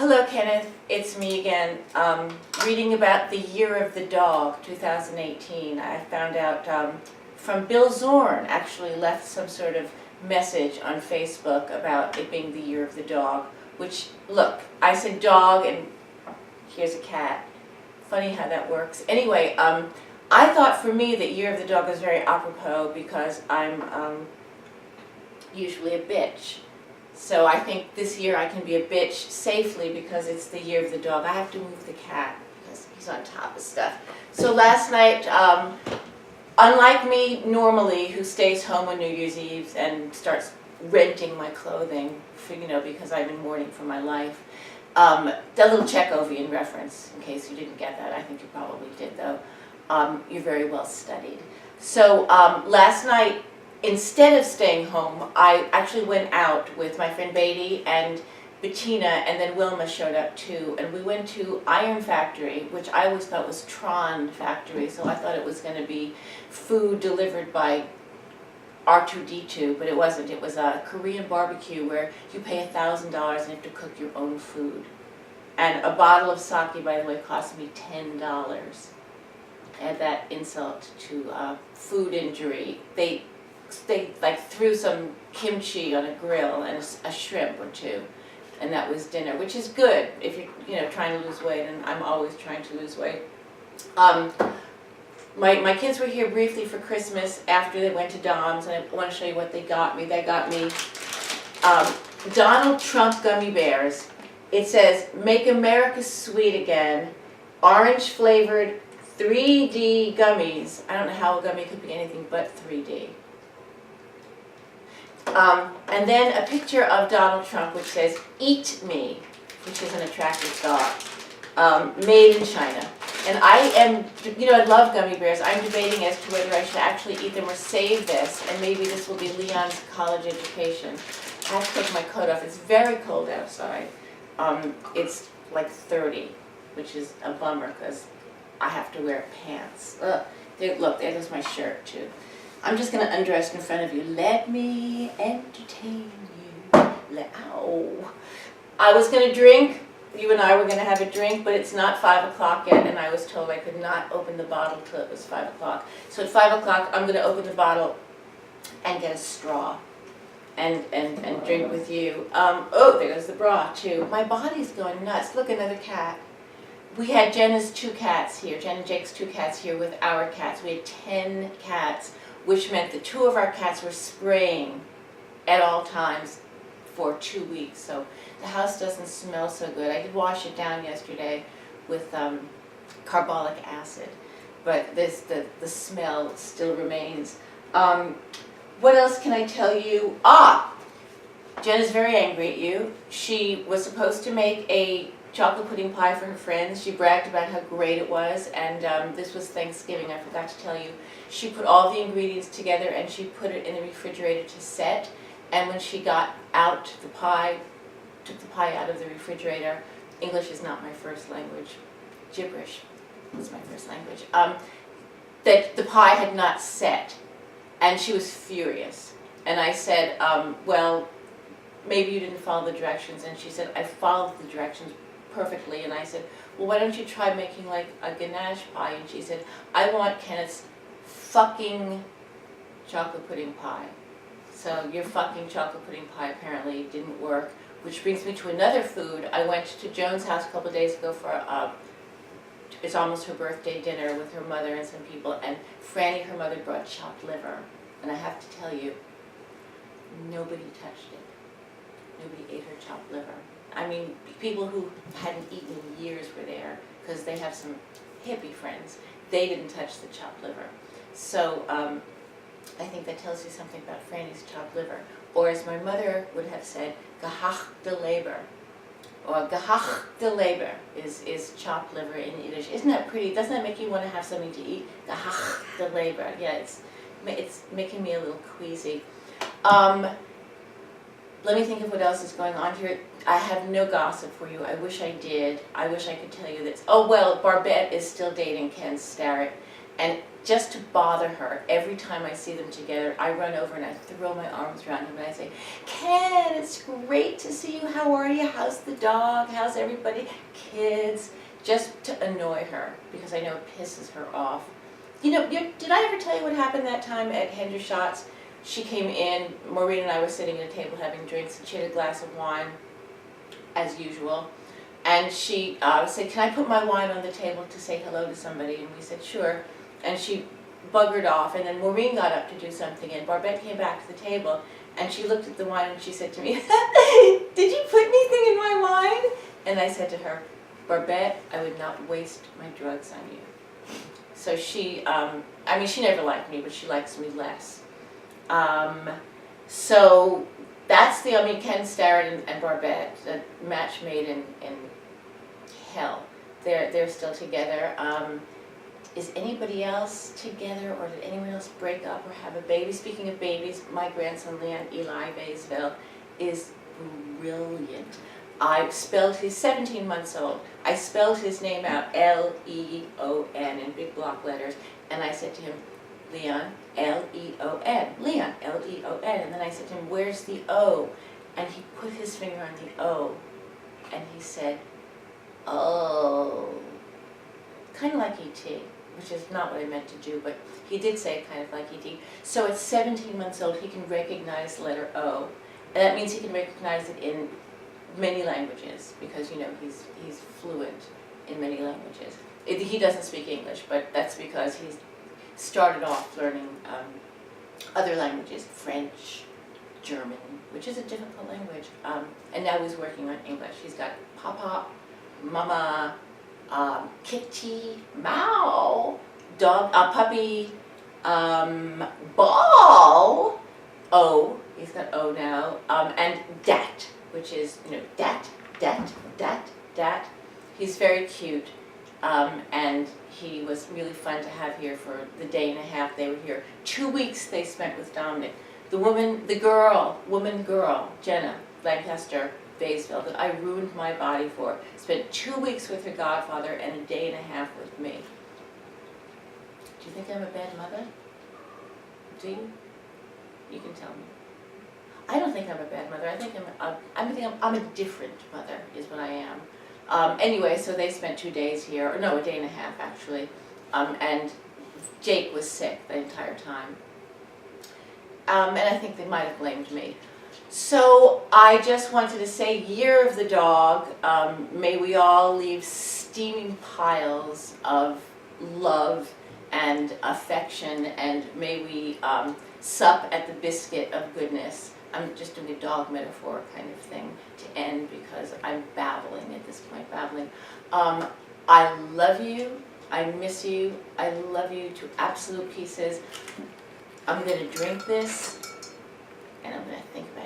Hello, Kenneth. It's me again. Reading about the Year of the Dog, 2018. I found out from Bill Zorn, actually left some sort of message on Facebook about it being the Year of the Dog, which, look, I said dog and here's a cat. Funny how that works. Anyway, I thought for me that Year of the Dog was very apropos because I'm usually a bitch. So I think this year I can be a bitch safely because it's the Year of the Dog. I have to move the cat because he's on top of stuff. So last night, unlike me normally, who stays home on New Year's Eve and starts renting my clothing, for, because I'm in mourning for my life, that little Chekhovian reference, in case you didn't get that, I think you probably did though, you're very well studied. So last night, instead of staying home, I actually went out with my friend Beatty and Bettina, and then Wilma showed up too. And we went to Iron Factory, which I always thought was Tron Factory, so I thought it was going to be food delivered by R2-D2, but it wasn't. It was a Korean barbecue where you pay $1,000 and you have to cook your own food. And a bottle of sake, by the way, cost me $10. Add that insult to food injury. They like threw some kimchi on a grill and a shrimp or two, and that was dinner, which is good if you're trying to lose weight, and I'm always trying to lose weight. My kids were here briefly for Christmas after they went to Dom's, and I want to show you what they got me. They got me Donald Trump gummy bears. It says, "Make America Sweet Again," orange flavored 3D gummies. I don't know how a gummy could be anything but 3D. And then a picture of Donald Trump which says, "Eat me," which is an attractive thought, made in China. And I am, I love gummy bears. I'm debating as to whether I should actually eat them or save this, and maybe this will be Leon's college education. I have to take my coat off. It's very cold outside. It's like 30, which is a bummer because I have to wear pants. Look, there's my shirt too. I'm just going to undress in front of you. Let me entertain you. Ow. I was going to drink. You and I were going to have a drink, but it's not 5 o'clock yet, and I was told I could not open the bottle till it was 5 o'clock. So at 5 o'clock, I'm going to open the bottle and get a straw and drink with you. Oh, there goes the bra, too. My body's going nuts. Look, another cat. We had Jenna's 2 cats here, Jen and Jake's 2 cats here with our cats. We had 10 cats, which meant that 2 of our cats were spraying at all times for 2 weeks. So the house doesn't smell so good. I did wash it down yesterday with carbolic acid, but the smell still remains. What else can I tell you? Jen is very angry at you. She was supposed to make a chocolate pudding pie for her friends. She bragged about how great it was, and this was Thanksgiving, I forgot to tell you. She put all the ingredients together and she put it in the refrigerator to set, and when she got out took the pie out of the refrigerator. English is not my first language. Gibberish is my first language. That the pie had not set, and she was furious. And I said, well, maybe you didn't follow the directions. And she said, I followed the directions perfectly. And I said, well, why don't you try making like a ganache pie? And she said, I want Kenneth's fucking chocolate pudding pie. So your fucking chocolate pudding pie apparently didn't work, which brings me to another food. I went to Joan's house a couple of days ago for it's almost her birthday dinner with her mother and some people, and Franny, her mother, brought chopped liver. And I have to tell you, nobody touched it. Nobody ate her chopped liver. I mean, people who hadn't eaten in years were there because they have some hippie friends. They didn't touch the chopped liver. So I think that tells you something about Franny's chopped liver. Or as my mother would have said, gehachte Leber. Or gehachte Leber is chopped liver in Yiddish. Isn't that pretty? Doesn't that make you want to have something to eat? Gehachte Leber. Yeah, it's making me a little queasy. Let me think of what else is going on here. I have no gossip for you. I wish I did. I wish I could tell you this. Oh, well, Barbette is still dating Ken Starrett. And just to bother her, every time I see them together, I run over and I throw my arms around him and I say, Ken, it's great to see you. How are you? How's the dog? How's everybody? Kids. Just to annoy her, because I know it pisses her off. Did I ever tell you what happened that time at Hendershot's? She came in, Maureen and I were sitting at a table having drinks, and she had a glass of wine, as usual. And she said, can I put my wine on the table to say hello to somebody? And we said, sure. And she buggered off, and then Maureen got up to do something, and Barbette came back to the table, and she looked at the wine and she said to me, did you put anything in my wine? And I said to her, Barbette, I would not waste my drugs on you. So she, she never liked me, but she likes me less. So that's Ken Starrett and Barbette, a match made in hell. They're still together. Is anybody else together, or did anyone else break up or have a baby? Speaking of babies, my grandson Leon Eli Baysville is brilliant. He's 17 months old. I spelled his name out, L-E-O-N, in big block letters, and I said to him, Leon, L-E-O-N, Leon, L-E-O-N, and then I said to him, where's the O? And he put his finger on the O, and he said, oh, kind of like E.T., which is not what I meant to do, but he did say kind of like E.T. So at 17 months old, he can recognize the letter O, and that means he can recognize it in many languages, because he's fluent in many languages. He doesn't speak English, but that's because he's started off learning other languages, French, German, which is a difficult language, and now he's working on English. He's got Papa, Mama, Kitty, Meow, dog, puppy, Ball, O, he's got O now, and Dat, which is, Dat. He's very cute, and he was really fun to have here for the day and a half they were here. 2 weeks they spent with Dominic. The woman girl, Jenna Lancaster Baysville, that I ruined my body for, spent 2 weeks with her godfather and a day and a half with me. Do you think I'm a bad mother? Do you? You can tell me. I don't think I'm a bad mother. I think I'm a different mother, is what I am. Anyway, so they spent 2 days here, or no, a day and a half actually, and Jake was sick the entire time. And I think they might have blamed me. So I just wanted to say, Year of the Dog, may we all leave steaming piles of love and affection, and may we sup at the biscuit of goodness. I'm just doing a dog metaphor kind of thing to end, because I'm babbling at this point, I love you, I miss you, I love you to absolute pieces. I'm going to drink this, and I'm going to think about